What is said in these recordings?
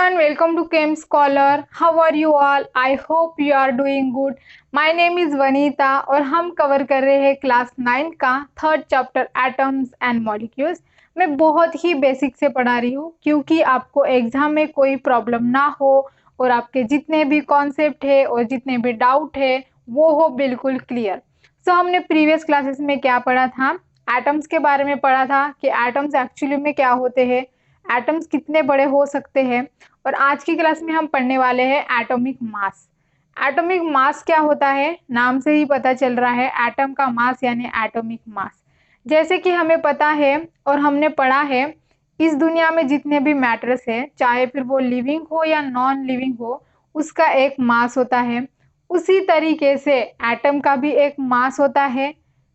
everyone, welcome to Chem Scholar. How are you all? I hope you are doing good. My name is Vanita और हम cover कर रहे हैं class 9 का third chapter atoms and molecules. मैं बहुत ही basic से पढ़ा रही हूँ क्योंकि आपको एग्जाम में कोई प्रॉब्लम ना हो और आपके जितने भी कॉन्सेप्ट है और जितने भी डाउट है वो हो बिल्कुल क्लियर। हमने प्रीवियस क्लासेस में क्या पढ़ा था? एटम्स के बारे में पढ़ा था कि एटम्स एक्चुअली में क्या होते हैं, एटम्स कितने बड़े हो सकते हैं। और आज की क्लास में हम पढ़ने वाले हैं एटॉमिक मास। एटॉमिक मास क्या होता है? नाम से ही पता चल रहा है, एटम का मास यानी एटॉमिक मास। जैसे कि हमें पता है और हमने पढ़ा है, इस दुनिया में जितने भी मैटर्स है, चाहे फिर वो लिविंग हो या नॉन लिविंग हो, उसका एक मास होता है। उसी तरीके से एटम का भी एक मास होता है।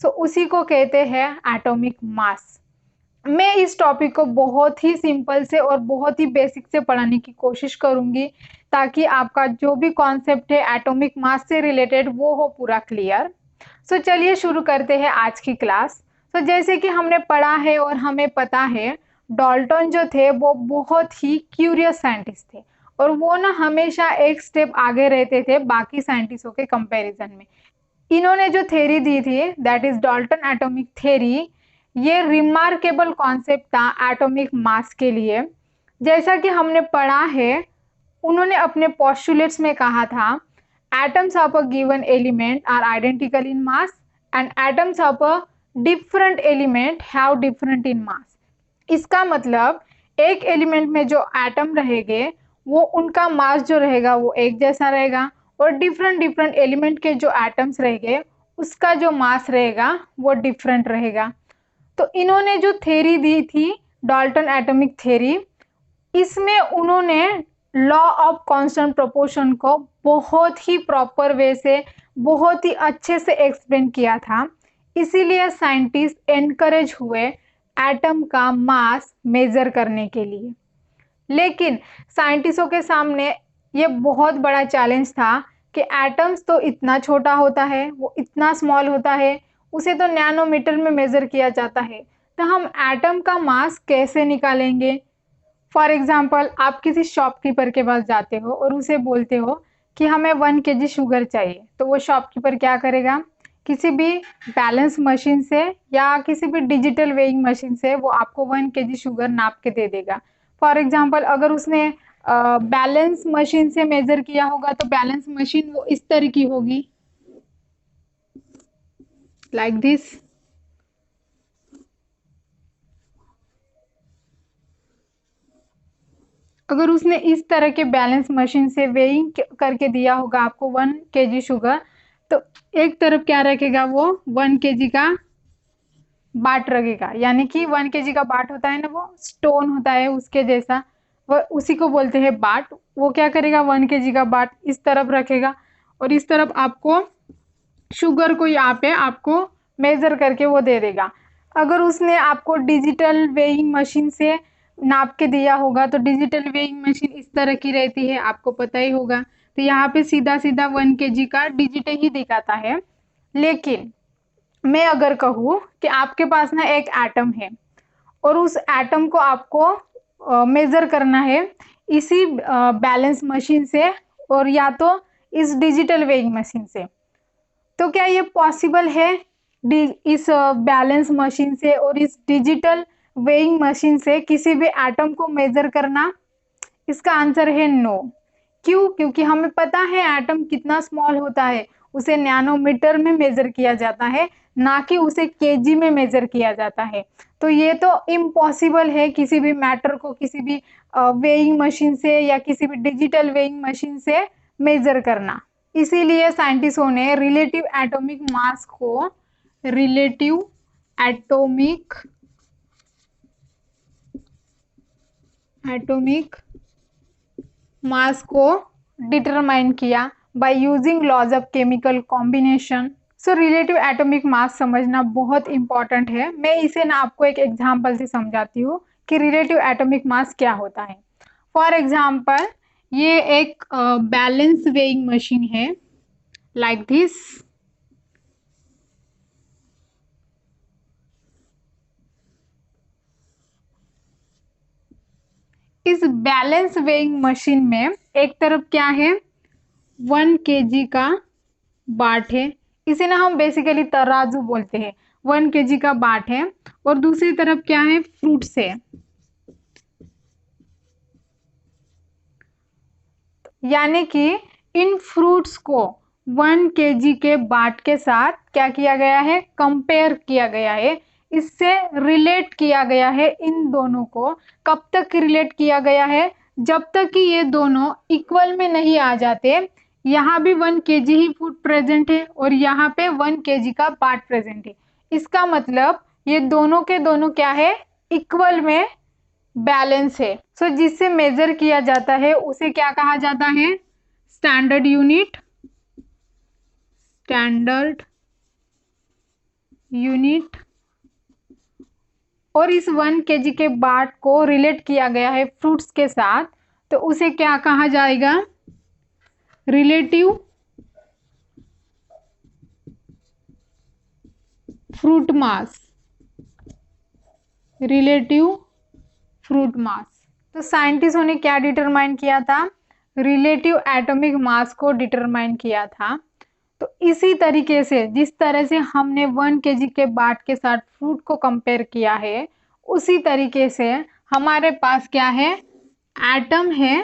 उसी को कहते हैं एटॉमिक मास। मैं इस टॉपिक को बहुत ही सिंपल से और बहुत ही बेसिक से पढ़ाने की कोशिश करूंगी ताकि आपका जो भी कॉन्सेप्ट है एटॉमिक मास से रिलेटेड वो हो पूरा क्लियर। चलिए शुरू करते हैं आज की क्लास। जैसे कि हमने पढ़ा है और हमें पता है, डाल्टन जो थे वो बहुत ही क्यूरियस साइंटिस्ट थे और वो ना हमेशा एक स्टेप आगे रहते थे बाकी साइंटिस्टों के कंपैरिजन में। इन्होंने जो थ्योरी दी थी that is Dalton atomic theory, ये रिमार्केबल कॉन्सेप्ट था एटॉमिक मास के लिए। जैसा कि हमने पढ़ा है, उन्होंने अपने पोस्टुलेट्स में कहा था, atoms of a given element are identical in mass and atoms of a different element have different in mass. इसका मतलब एक एलिमेंट में जो एटम रहेंगे वो उनका मास जो रहेगा वो एक जैसा रहेगा और डिफरेंट डिफरेंट एलिमेंट के जो एटम्स रहेंगे उसका जो मास रहेगा वो डिफरेंट रहेगा। तो इन्होंने जो थ्योरी दी थी डाल्टन एटॉमिक थ्योरी, इसमें उन्होंने लॉ ऑफ कांस्टेंट प्रोपोर्शन को बहुत ही प्रॉपर वे से बहुत ही अच्छे से एक्सप्लेन किया था। इसीलिए साइंटिस्ट एनकरेज हुए एटम का मास मेजर करने के लिए। लेकिन साइंटिस्टों के सामने ये बहुत बड़ा चैलेंज था कि एटम्स तो इतना छोटा होता है, वो इतना स्मॉल होता है, उसे तो नैनोमीटर में मेजर किया जाता है, तो हम एटम का मास कैसे निकालेंगे? फॉर एग्जाम्पल, आप किसी शॉपकीपर के पास जाते हो और उसे बोलते हो कि हमें 1 kg शुगर चाहिए, तो वो शॉपकीपर क्या करेगा? किसी भी बैलेंस मशीन से या किसी भी डिजिटल वेइंग मशीन से वो आपको 1 kg शुगर नाप के दे देगा। फॉर एग्जाम्पल, अगर उसने बैलेंस मशीन से मेजर किया होगा तो बैलेंस मशीन वो इस तरह की होगी, लाइक दिस। अगर उसने इस तरह के बैलेंस मशीन से वेइंग करके दिया होगा आपको 1 kg शुगर, तो एक तरफ क्या रखेगा? वो 1 kg का बाट रखेगा, यानी कि 1 kg का बाट होता है ना, वो स्टोन होता है उसके जैसा, वो उसी को बोलते हैं बाट। वो क्या करेगा? 1 kg का बाट इस तरफ रखेगा और इस तरफ आपको शुगर को यहाँ पे आपको मेजर करके वो दे देगा। अगर उसने आपको डिजिटल वेइंग मशीन से नाप के दिया होगा तो डिजिटल वेइंग मशीन इस तरह की रहती है, आपको पता ही होगा। तो यहाँ पे सीधा सीधा 1 kg का डिजिट ही दिखाता है। लेकिन मैं अगर कहूँ कि आपके पास ना एक एटम है और उस एटम को आपको मेजर करना है इसी बैलेंस मशीन से और या तो इस डिजिटल वेइंग मशीन से, तो क्या ये पॉसिबल है इस बैलेंस मशीन से और इस डिजिटल वेइंग मशीन से किसी भी एटम को मेजर करना? इसका आंसर है नो। क्यों? क्योंकि हमें पता है एटम कितना स्मॉल होता है, उसे नैनोमीटर में मेजर किया जाता है, ना कि उसे केजी में मेजर किया जाता है। तो ये तो इम्पॉसिबल है किसी भी मैटर को किसी भी वेइंग मशीन से या किसी भी डिजिटल वेइंग मशीन से मेजर करना। इसीलिए साइंटिस्टों ने रिलेटिव एटॉमिक मास को डिटरमाइन किया by using laws of chemical combination. Relative atomic mass समझना बहुत इंपॉर्टेंट है। मैं इसे ना आपको एक एग्जांपल से समझाती हूँ कि रिलेटिव एटॉमिक मास क्या होता है। फॉर एग्जांपल, ये एक बैलेंस वेइंग मशीन है, लाइक दिस। इस बैलेंस वेइंग मशीन में एक तरफ क्या है, 1 kg का बाट है, इसे ना हम बेसिकली तराजू बोलते हैं। 1 kg का बाट है और दूसरी तरफ क्या है, फ्रूट्स है। यानी कि इन फ्रूट्स को 1 kg के बाट के साथ क्या किया गया है, कंपेयर किया गया है, इससे रिलेट किया गया है। इन दोनों को कब तक रिलेट किया गया है, जब तक कि ये दोनों इक्वल में नहीं आ जाते। यहाँ भी 1 kg ही फूड प्रेजेंट है और यहाँ पे 1 kg का बाट प्रेजेंट है। इसका मतलब ये दोनों के दोनों क्या है, इक्वल में बैलेंस है। सो जिससे मेजर किया जाता है उसे क्या कहा जाता है, स्टैंडर्ड यूनिट। Standard unit. और इस 1 kg के बाट को रिलेट किया गया है फ्रूट्स के साथ, तो उसे क्या कहा जाएगा, रिलेटिव फ्रूट मास। रिलेटिव फ्रूट मास। तो साइंटिस्टों ने क्या डिटरमाइन किया था, रिलेटिव एटॉमिक मास को डिटरमाइन किया था। तो इसी तरीके से जिस तरह से हमने 1 kg के बाट के साथ फ्रूट को कंपेयर किया है, उसी तरीके से हमारे पास क्या है, एटम है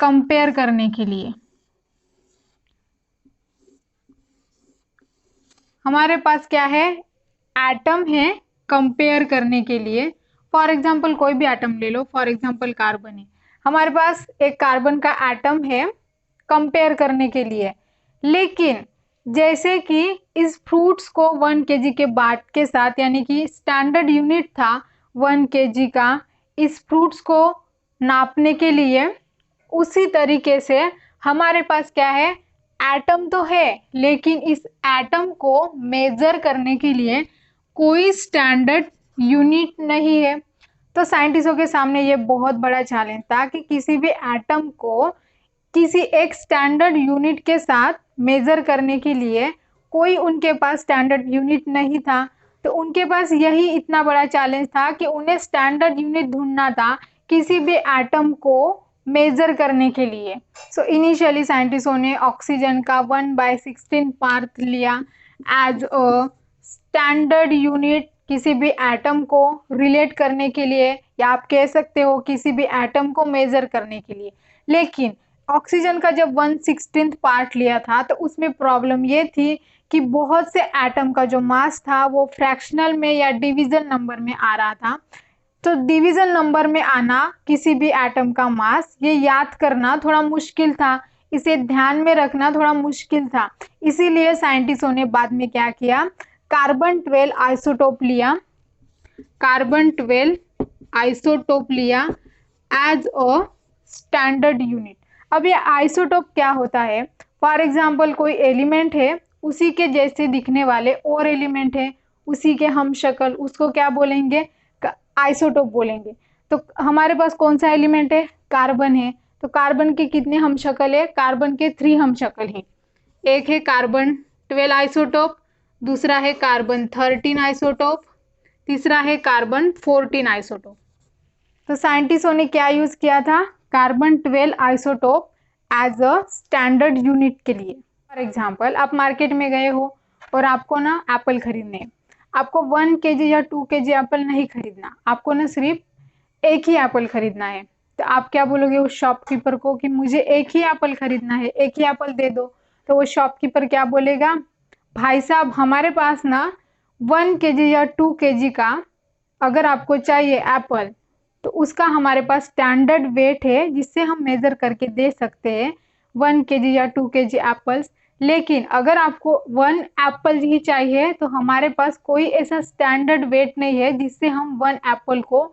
कंपेयर करने के लिए। हमारे पास क्या है, एटम है कंपेयर करने के लिए। फॉर एग्जाम्पल कोई भी एटम ले लो, फॉर एग्जाम्पल कार्बन है, हमारे पास एक कार्बन का एटम है कंपेयर करने के लिए। लेकिन जैसे कि इस फ्रूट्स को 1 kg के बाट के साथ, यानी कि स्टैंडर्ड यूनिट था 1 kg का इस फ्रूट्स को नापने के लिए, उसी तरीके से हमारे पास क्या है, एटम तो है लेकिन इस एटम को मेजर करने के लिए कोई स्टैंडर्ड यूनिट नहीं है। तो साइंटिस्टों के सामने ये बहुत बड़ा चैलेंज था कि किसी भी एटम को किसी एक स्टैंडर्ड यूनिट के साथ मेजर करने के लिए कोई उनके पास स्टैंडर्ड यूनिट नहीं था। तो उनके पास यही इतना बड़ा चैलेंज था कि उन्हें स्टैंडर्ड यूनिट ढूंढना था किसी भी एटम को मेजर करने के लिए। सो इनिशियली साइंटिस्टों ने ऑक्सीजन का 1/16 पार्ट लिया एज अ स्टैंडर्ड यूनिट किसी भी एटम को रिलेट करने के लिए, या आप कह सकते हो किसी भी एटम को मेजर करने के लिए। लेकिन ऑक्सीजन का जब 1/16 पार्ट लिया था तो उसमें प्रॉब्लम ये थी कि बहुत से एटम का जो मास था वो फ्रैक्शनल में या डिवीजन नंबर में आ रहा था। तो डिवीजन नंबर में आना किसी भी एटम का मास, ये याद करना थोड़ा मुश्किल था, इसे ध्यान में रखना थोड़ा मुश्किल था। इसीलिए साइंटिस्टों ने बाद में क्या किया, कार्बन 12 आइसोटोप लिया। कार्बन 12 आइसोटोप लिया एज अ स्टैंडर्ड यूनिट। अब ये आइसोटोप क्या होता है, फॉर एग्जाम्पल कोई एलिमेंट है, उसी के जैसे दिखने वाले और एलिमेंट है, उसी के हम शक्ल, उसको क्या बोलेंगे, आइसोटोप बोलेंगे। तो हमारे पास कौन सा एलिमेंट है, कार्बन है। तो कार्बन के कितने हम शक्ल है, कार्बन के 3 हम शक्ल है। एक है कार्बन 12 आइसोटोप, दूसरा है कार्बन 13 आइसोटोप, तीसरा है कार्बन 14 आइसोटोप। तो साइंटिस्टों ने क्या यूज किया था, carbon 12 isotope as a standard unit के लिए। फॉर एग्जाम्पल आप मार्केट में गए हो और आपको ना एप्पल खरीदने, आपको 1 kg या 2 kg एप्पल नहीं खरीदना, आपको ना सिर्फ एक ही एप्पल खरीदना है। तो आप क्या बोलोगे उस शॉपकीपर को कि मुझे एक ही एप्पल खरीदना है, एक ही एप्पल दे दो। तो वो शॉपकीपर क्या बोलेगा, भाई साहब हमारे पास ना 1 kg या 2 kg का अगर आपको चाहिए एप्पल, तो उसका हमारे पास स्टैंडर्ड वेट है जिससे हम मेजर करके दे सकते हैं 1 kg या 2 kg एप्पल्स। लेकिन अगर आपको 1 एप्पल ही चाहिए तो हमारे पास कोई ऐसा स्टैंडर्ड वेट नहीं है जिससे हम 1 एप्पल को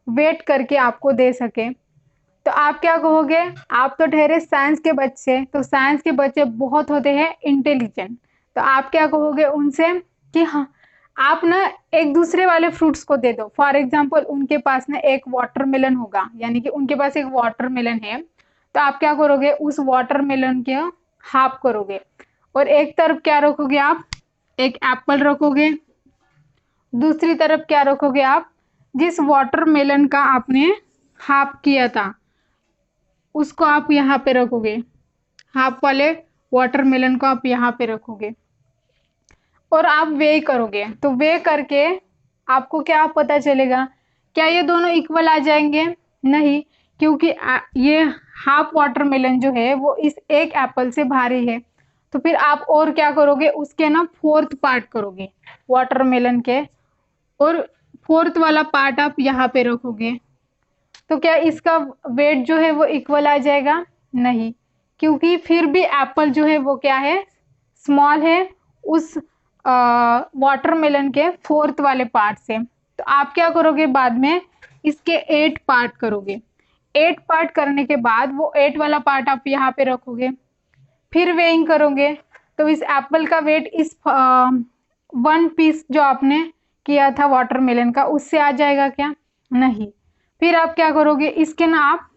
वेट करके आपको दे सके। तो आप क्या कहोगे, आप तो ठहरे साइंस के बच्चे, तो साइंस के बच्चे बहुत होते हैं इंटेलिजेंट। तो आप क्या कहोगे उनसे कि हाँ आप ना एक दूसरे वाले फ्रूट्स को दे दो। फॉर एग्जाम्पल उनके पास ना एक वाटरमेलन होगा, यानी कि उनके पास एक वाटरमेलन है, तो आप क्या करोगे, उस वाटरमेलन के हाफ करोगे और एक तरफ क्या रखोगे, आप एक एप्पल रखोगे, दूसरी तरफ क्या रखोगे, आप जिस वाटरमेलन का आपने हाफ किया था उसको आप यहाँ पे रखोगे, हाफ वाले वाटरमेलन को आप यहाँ पे रखोगे और आप वे करोगे। तो वे करके आपको क्या पता चलेगा, क्या ये दोनों इक्वल आ जाएंगे? नहीं, क्योंकि ये हाफ वाटरमेलन जो है वो इस एक एप्पल से भारी है। तो फिर आप और क्या करोगे, उसके ना फोर्थ पार्ट करोगे वाटरमेलन के, और फोर्थ वाला पार्ट आप यहाँ पे रखोगे। तो क्या इसका वेट जो है वो इक्वल आ जाएगा? नहीं, क्योंकि फिर भी एप्पल जो है वो क्या है, स्मॉल है उस वाटरमेलन के फोर्थ वाले पार्ट से। तो आप क्या करोगे, बाद में इसके 8 पार्ट करोगे। 8 पार्ट करने के बाद वो 8 वाला पार्ट आप यहाँ पे रखोगे, फिर वेइंग करोगे। तो इस एप्पल का वेट इस 1 पीस जो आपने किया था वाटरमेलन का उससे आ जाएगा क्या? नहीं। फिर आप क्या करोगे, इसके ना आप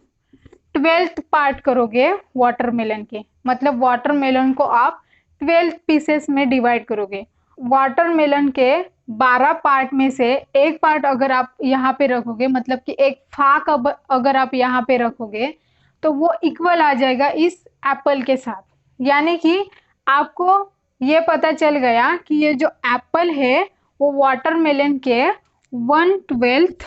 12th पार्ट करोगे वाटरमेलन के, मतलब वाटरमेलन को आप 12 पीसेस में डिवाइड करोगे। वाटरमेलन के 12 पार्ट में से एक पार्ट अगर आप यहाँ पे रखोगे, मतलब कि एक फाक अगर आप यहाँ पे रखोगे, तो वो इक्वल आ जाएगा इस एप्पल के साथ। यानी कि आपको ये पता चल गया कि ये जो एप्पल है वो वाटरमेलन के 1/12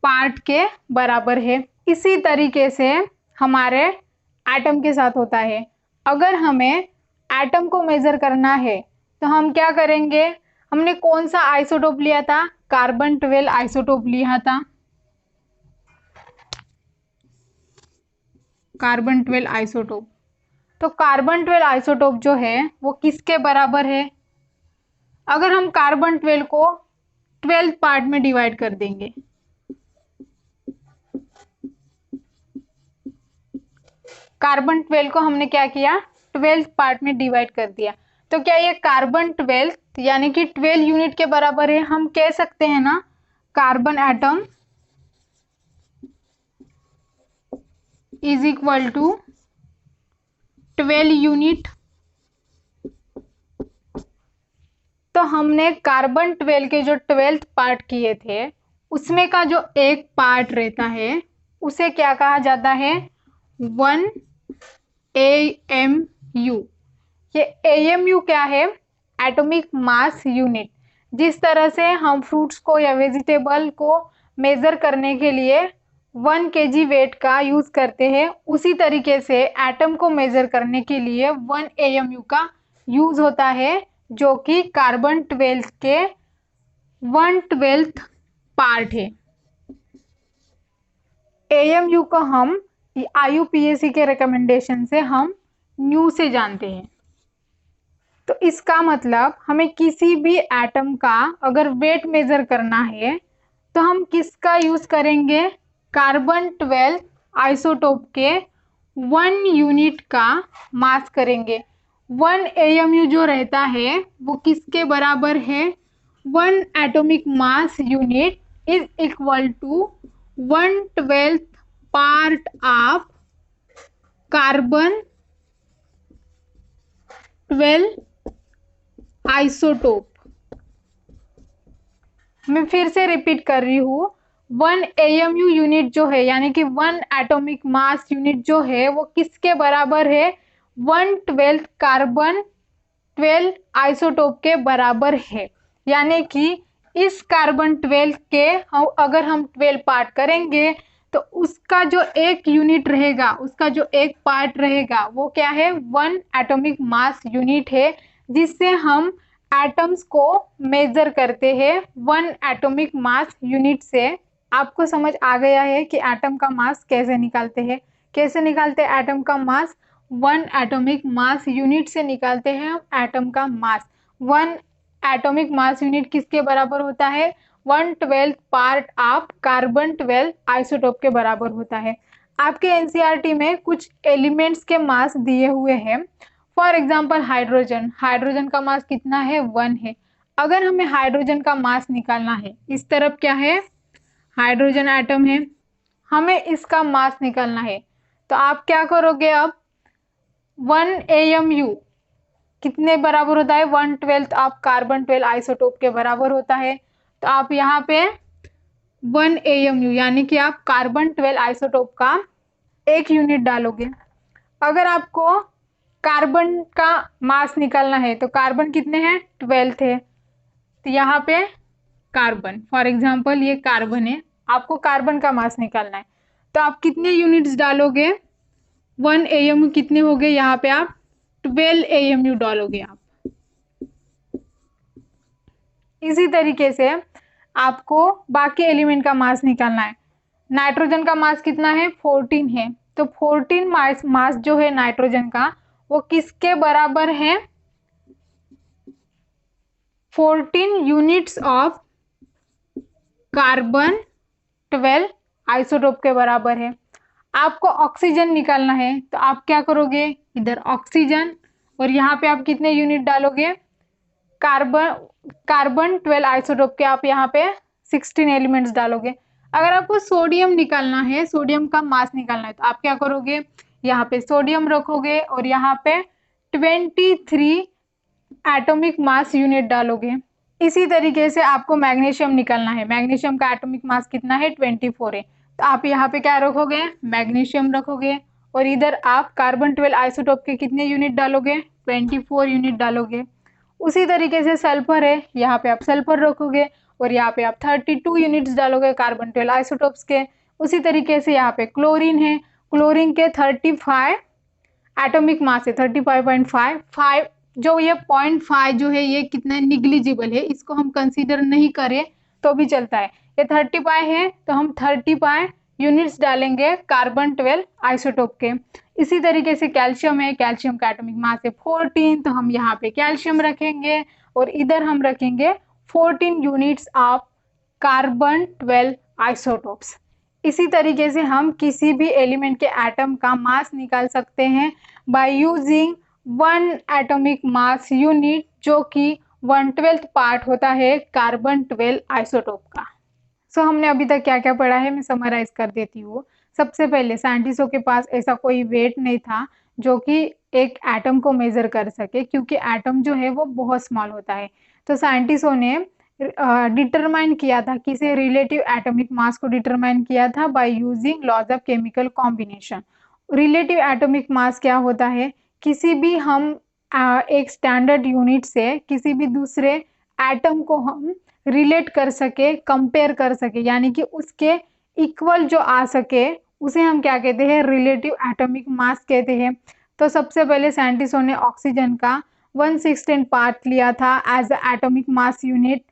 पार्ट के बराबर है। इसी तरीके से हमारे एटम के साथ होता है। अगर हमें एटम को मेजर करना है तो हम क्या करेंगे, हमने कौन सा आइसोटोप लिया था, कार्बन 12 आइसोटोप लिया था, कार्बन 12 आइसोटोप। तो कार्बन 12 आइसोटोप जो है वो किसके बराबर है? अगर हम कार्बन 12 को 12 पार्ट में डिवाइड कर देंगे, कार्बन 12 को हमने क्या किया, 12 पार्ट में डिवाइड कर दिया, तो क्या ये कार्बन 12 यानी कि 12 यूनिट के बराबर है? हम कह सकते हैं ना, carbon atom is equal to 12 unit. तो हमने कार्बन 12 के जो 12th पार्ट किए थे उसमें का जो एक पार्ट रहता है उसे क्या कहा जाता है, 1 AMU। ये AMU क्या है, एटॉमिक मास यूनिट। जिस तरह से हम फ्रूट्स को या वेजिटेबल को मेजर करने के लिए 1 kg वेट का यूज करते हैं, उसी तरीके से एटम को मेजर करने के लिए 1 AMU का यूज होता है, जो कि कार्बन 12 के 1/12 पार्ट है। AMU को हम IUPAC के रिकमेंडेशन से हम न्यू से जानते हैं। तो इसका मतलब हमें किसी भी एटम का अगर वेट मेजर करना है तो हम किसका यूज करेंगे, कार्बन 12 आइसोटोप के 1 यूनिट का मास करेंगे। 1 AMU जो रहता है वो किसके बराबर है, 1 atomic mass unit is equal to 1/12 part of carbon 12 isotope. मैं फिर से रिपीट कर रही हूँ, 1 AMU यूनिट जो है यानी कि 1 एटॉमिक मास यूनिट जो है वो किसके बराबर है, 1/12 कार्बन 12 आइसोटोप के बराबर है। यानी कि इस कार्बन 12 के अगर हम 12 पार्ट करेंगे तो उसका जो एक यूनिट रहेगा, उसका जो एक पार्ट रहेगा वो क्या है, 1 एटॉमिक मास यूनिट है, जिससे हम एटम्स को मेजर करते हैं 1 एटॉमिक मास यूनिट से। आपको समझ आ गया है कि एटम का मास कैसे निकालते हैं, कैसे निकालते हैं एटम का मास, 1 एटॉमिक मास यूनिट से निकालते हैं हम एटम का मास। 1 एटॉमिक मास यूनिट किसके बराबर होता है, 1/12 पार्ट ऑफ कार्बन 12 आइसोटोप के बराबर होता है। आपके एनसीईआरटी में कुछ एलिमेंट्स के मास दिए हुए हैं। फॉर एग्जाम्पल हाइड्रोजन, हाइड्रोजन का मास कितना है, 1 है। अगर हमें हाइड्रोजन का मास निकालना है, इस तरफ क्या है, हाइड्रोजन एटम है, हमें इसका मास निकालना है, तो आप क्या करोगे, अब 1 AMU कितने बराबर होता है, 1/12 ऑफ कार्बन 12 आइसोटोप के बराबर होता है। तो आप यहाँ पे 1 AMU यानी कि आप कार्बन 12 आइसोटोप का 1 यूनिट डालोगे। अगर आपको कार्बन का मास निकालना है तो कार्बन कितने हैं, 12 थे, तो यहाँ पे कार्बन, फॉर एग्जांपल ये कार्बन है, आपको कार्बन का मास निकालना है तो आप कितने यूनिट्स डालोगे, 1 AMU कितने हो गए, यहाँ पे आप 12 AMU डालोगे आप। इसी तरीके से आपको बाकी एलिमेंट का मास निकालना है। नाइट्रोजन का मास कितना है, 14 है, तो 14 मास जो है नाइट्रोजन का वो किसके बराबर है, 14 यूनिट्स ऑफ कार्बन 12 आइसोटोप के बराबर है। आपको ऑक्सीजन निकालना है तो आप क्या करोगे, इधर ऑक्सीजन और यहाँ पे आप कितने यूनिट डालोगे, कार्बन 12 आइसोटोप के आप यहाँ पे 16 एलिमेंट्स डालोगे। अगर आपको सोडियम निकालना है, सोडियम का मास निकालना है तो आप क्या करोगे, यहाँ पे सोडियम रखोगे और यहाँ पे 23 एटॉमिक मास यूनिट डालोगे। इसी तरीके से आपको मैग्नीशियम निकालना है, मैग्नीशियम का एटॉमिक मास कितना है, 24 है, तो आप यहाँ पे क्या रखोगे, मैग्नीशियम रखोगे और इधर आप कार्बन 12 आइसोटोप के कितने यूनिट डालोगे, 24 यूनिट डालोगे। उसी तरीके से सल्फर है, यहाँ पे आप सल्फर रखोगे और यहाँ पे आप 32 यूनिट्स डालोगे कार्बन 12 आइसोटोप्स के। उसी तरीके से यहाँ पे क्लोरीन है, क्लोरीन के 35 एटॉमिक मास है, 35.5, जो ये 0.5 जो है ये कितना निग्लिजिबल है, इसको हम कंसीडर नहीं करें तो भी चलता है। ये 35 है तो हम 35 यूनिट्स डालेंगे कार्बन 12 आइसोटोप के। इसी तरीके से कैल्शियम है, कैल्शियम का एटॉमिक मास है 14, तो हम यहाँ पे कैल्शियम रखेंगे और इधर हम रखेंगे 14 यूनिट्स ऑफ कार्बन 12 आइसोटोप्स। इसी तरीके से हम किसी भी एलिमेंट के एटम का मास निकाल सकते हैं by using 1 atomic mass unit, जो कि 1/12 पार्ट होता है कार्बन 12 आइसोटोप का। सो हमने अभी तक क्या क्या पढ़ा है मैं समराइज कर देती हूँ। सबसे पहले साइंटिस्टों के पास ऐसा कोई वेट नहीं था जो कि एक एटम को मेजर कर सके, क्योंकि एटम जो है वो बहुत स्मॉल होता है। तो साइंटिस्टों ने डिटरमाइन किया था, किसे रिलेटिव एटॉमिक मास को डिटरमाइन किया था by using laws of chemical combination. Relative atomic mass क्या होता है, किसी भी हम एक स्टैंडर्ड यूनिट से किसी भी दूसरे एटम को हम रिलेट कर सके, कंपेयर कर सके, यानी कि उसके इक्वल जो आ सके उसे हम क्या कहते हैं, रिलेटिव एटॉमिक मास कहते हैं। तो सबसे पहले साइंटिस्टों ने ऑक्सीजन का 1/16 पार्ट लिया था as a atomic mass unit,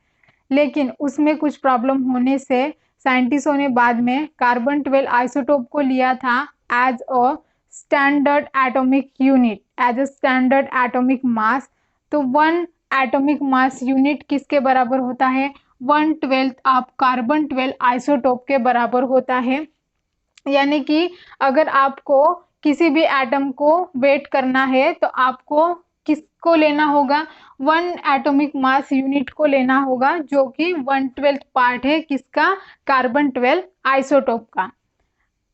लेकिन उसमें कुछ प्रॉब्लम होने से साइंटिस्टों ने बाद में कार्बन 12 आइसोटोप को लिया था as a standard atomic unit, as a standard atomic mass. तो 1 एटॉमिक मास यूनिट किसके बराबर होता है, 1/12 ऑफ कार्बन 12 आइसोटोप के बराबर होता है। यानी कि अगर आपको किसी भी एटम को वेट करना है तो आपको किसको लेना होगा, 1 एटॉमिक मास यूनिट को लेना होगा, जो कि 1/12 पार्ट है किसका, कार्बन 12 आइसोटोप का।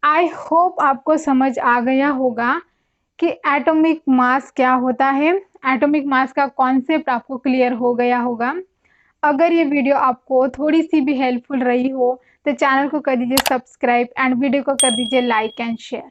आई होप आपको समझ आ गया होगा कि एटॉमिक मास क्या होता है, एटॉमिक मास का कॉन्सेप्ट आपको क्लियर हो गया होगा। अगर ये वीडियो आपको थोड़ी सी भी हेल्पफुल रही हो तो चैनल को कर दीजिए सब्सक्राइब एंड वीडियो को कर दीजिए लाइक एंड शेयर।